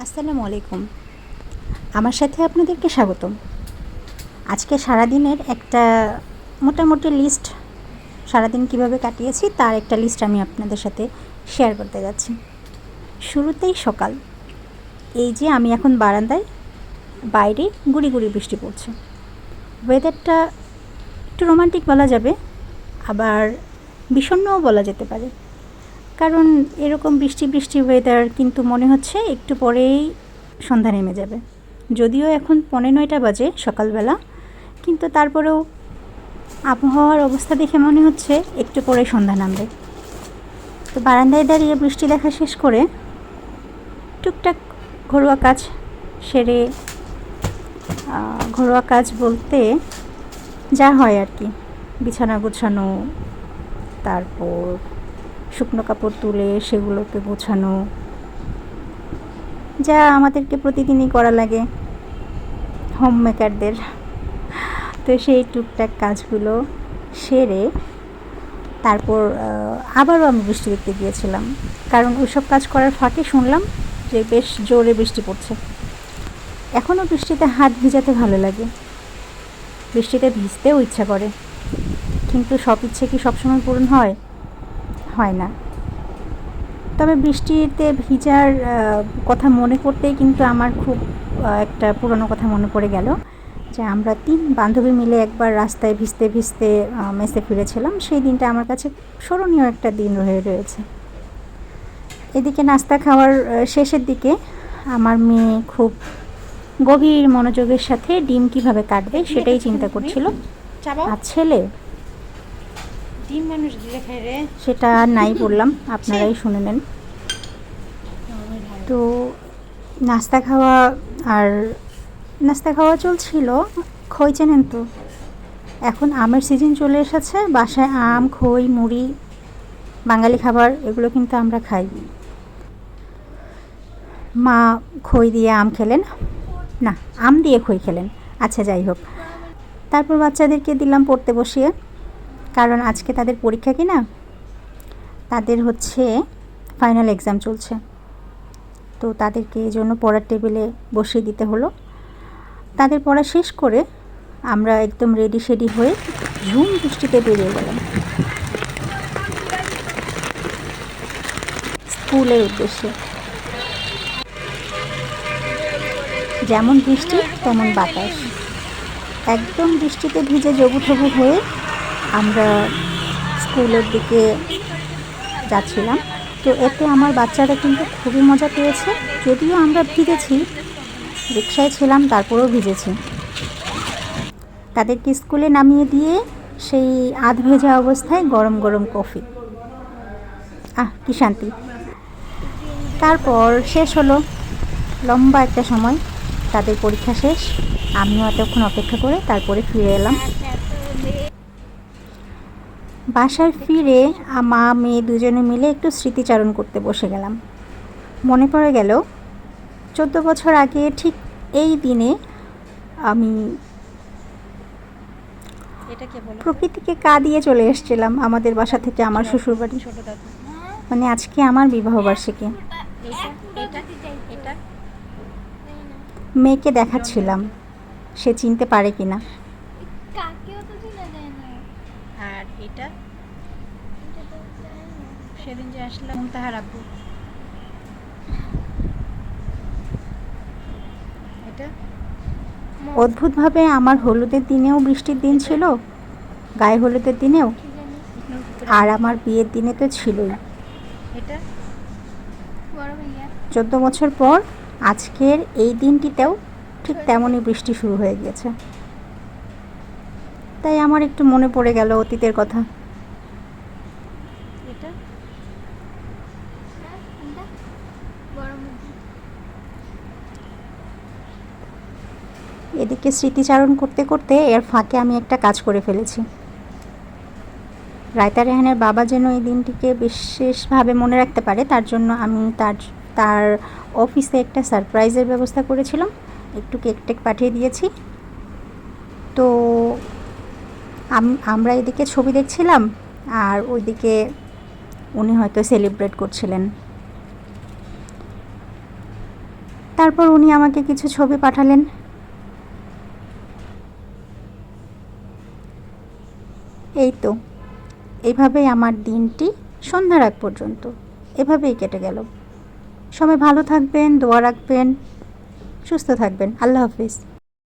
আসসালামু আলাইকুম। আমার সাথে আপনাদেরকে স্বাগতম। আজকে সারাদিনের একটা মোটামুটি লিস্ট, সারাদিন কিভাবে কাটিয়েছি তার একটা লিস্ট আমি আপনাদের সাথে শেয়ার করতে যাচ্ছি। শুরুতেই সকাল, এই যে আমি এখন বারান্দায়, বাইরে গুড়ি গুড়ি বৃষ্টি পড়ছে। ওয়েদারটা একটু রোমান্টিক বলা যাবে, আবার বিষণ্ণও বলা যেতে পারে, কারণ এরকম বৃষ্টি বৃষ্টি ওয়েদার, কিন্তু মনে হচ্ছে একটু পরেই সন্ধ্যা নেমে যাবে। যদিও এখন 9:45 বাজে সকালবেলা, কিন্তু তারপরেও আবহাওয়ার অবস্থা দেখে মনে হচ্ছে একটু পরে সন্ধ্যা নামবে। তো বারান্দায় দাঁড়িয়ে বৃষ্টি দেখা শেষ করে টুকটাক ঘরোয়া কাজ সেরে, ঘরোয়া কাজ বলতে যা হয় আর কি, বিছানা গোছানো, তারপর শুকনো কাপড় তুলে সেগুলোকে গোছানো, যা আমাদেরকে প্রতিদিনই করা লাগে হোম মেকারদের। তো সেই টুকটাক কাজগুলো সেরে তারপর আবারও আমি বৃষ্টি দেখতে গিয়েছিলাম, কারণ ওইসব কাজ করার ফাঁকে শুনলাম যে বেশ জোরে বৃষ্টি পড়ছে। এখনও বৃষ্টিতে হাত ভিজাতে ভালো লাগে, বৃষ্টিতে ভিজতেও ইচ্ছা করে, কিন্তু সব ইচ্ছে কি সবসময় পূরণ হয়? হয় না। তবে বৃষ্টিতে ভিজার কথা মনে করতেই কিন্তু আমার খুব একটা পুরনো কথা মনে পড়ে গেল, যে আমরা 3 বান্ধবী মিলে একবার রাস্তায় ভিজতে ভিজতে মেসে ফিরেছিলাম। সেই দিনটা আমার কাছে স্মরণীয় একটা দিন হয়ে রয়েছে। এদিকে নাস্তা খাওয়ার শেষের দিকে আমার মেয়ে খুব গভীর মনোযোগের সাথে ডিম কিভাবে কাটবে সেটাই চিন্তা করছিল। আর ছেলে ডিম মানুষ দিলে খায় রে, সেটা নাই বললাম, আপনারাই শুনে নেন। তো নাস্তা খাওয়া চলছিল। খই চেনেন তো, এখন আমের সিজন চলে এসেছে, বাসায় আম, খই, মুড়ি, বাঙালি খাবার, এগুলো কিন্তু আমরা খাই। মা খই দিয়ে আম খেলেন, না আম দিয়ে খই খেলেন, আচ্ছা যাই হোক। তারপর বাচ্চাদেরকে দিলাম পড়তে বসিয়ে, কারণ আজকে তাদের পরীক্ষা কি না, তাদের হচ্ছে ফাইনাল এক্সাম চলছে, তো তাদেরকে এই জন্য পড়ার টেবিলে বসিয়ে দিতে হলো। তাদের পড়া শেষ করে আমরা একদম রেডি শেডি হয়ে ঝুম বৃষ্টিতে বেরিয়ে গেলাম স্কুলের উদ্দেশ্যে। যেমন বৃষ্টি তেমন বাতাস, একদম বৃষ্টিতে ভিজে জবুথবু হয়ে আমরা স্কুলের দিকে যাচ্ছিলাম। তো এতে আমার বাচ্চারা কিন্তু খুবই মজা পেয়েছে, যদিও আমরা ভিজেছি, রিকশায় ছিলাম তারপরেও ভিজেছি। তাদেরকে স্কুলে নামিয়ে দিয়ে সেই আধ ভেজা অবস্থায় গরম গরম কফি, কি শান্তি। তারপর শেষ হলো লম্বা একটা সময়, তাদের পরীক্ষা শেষ, আমিও এতক্ষণ অপেক্ষা করে তারপরে ফিরে এলাম। বাসায় ফিরে মা মেয়ে দুজনে মিলে একটু স্মৃতিচারণ করতে বসে গেলাম। মনে পড়ে গেল 14 বছর আগে ঠিক এই দিনে আমি প্রকৃতিকে কাঁদিয়ে চলে এসেছিলাম আমাদের বাসা থেকে আমার শ্বশুরবাড়ি। মানে আজকে আমার বিবাহবার্ষিকী। মেয়েকে দেখাচ্ছিলাম সে চিনতে পারে কিনা। আর এটা সেদিন যে আসলাম তাহার আব্বু, এটা অদ্ভুতভাবে আমার হলুদের দিনেও বৃষ্টির দিন ছিল, গায়ে হলুদের দিনেও, আর আমার বিয়ের দিনে তো ছিলই। এটা 14 বছর পর আজকের এই দিনটিতেও ঠিক তেমনই বৃষ্টি শুরু হয়ে গিয়েছে। তাই আমার একটু মনে পড়ে গেল অতীতের কথা। এটা এদিকে স্মৃতিচারণ করতে করতে এর ফাঁকে আমি একটা কাজ করে ফেলেছি। রায়তা রেহানের বাবা যেন এই দিনটিকে বিশেষভাবে মনে রাখতে পারে, তার জন্য আমি তার অফিসে একটা সারপ্রাইজের ব্যবস্থা করেছিলাম, একটু কেক টেক পাঠিয়ে দিয়েছি। তো আমরা এদিকে ছবি দেখছিলাম, আর ওইদিকে উনি হয়তো সেলিব্রেট করছিলেন। তারপর উনি আমাকে কিছু ছবি পাঠালেন। এই তো এভাবেই আমার দিনটি সন্ধ্যার আগ পর্যন্ত এভাবেই কেটে গেল। সবাই ভালো থাকবেন, দোয়া রাখবেন, সুস্থ থাকবেন। আল্লাহ হাফিজ।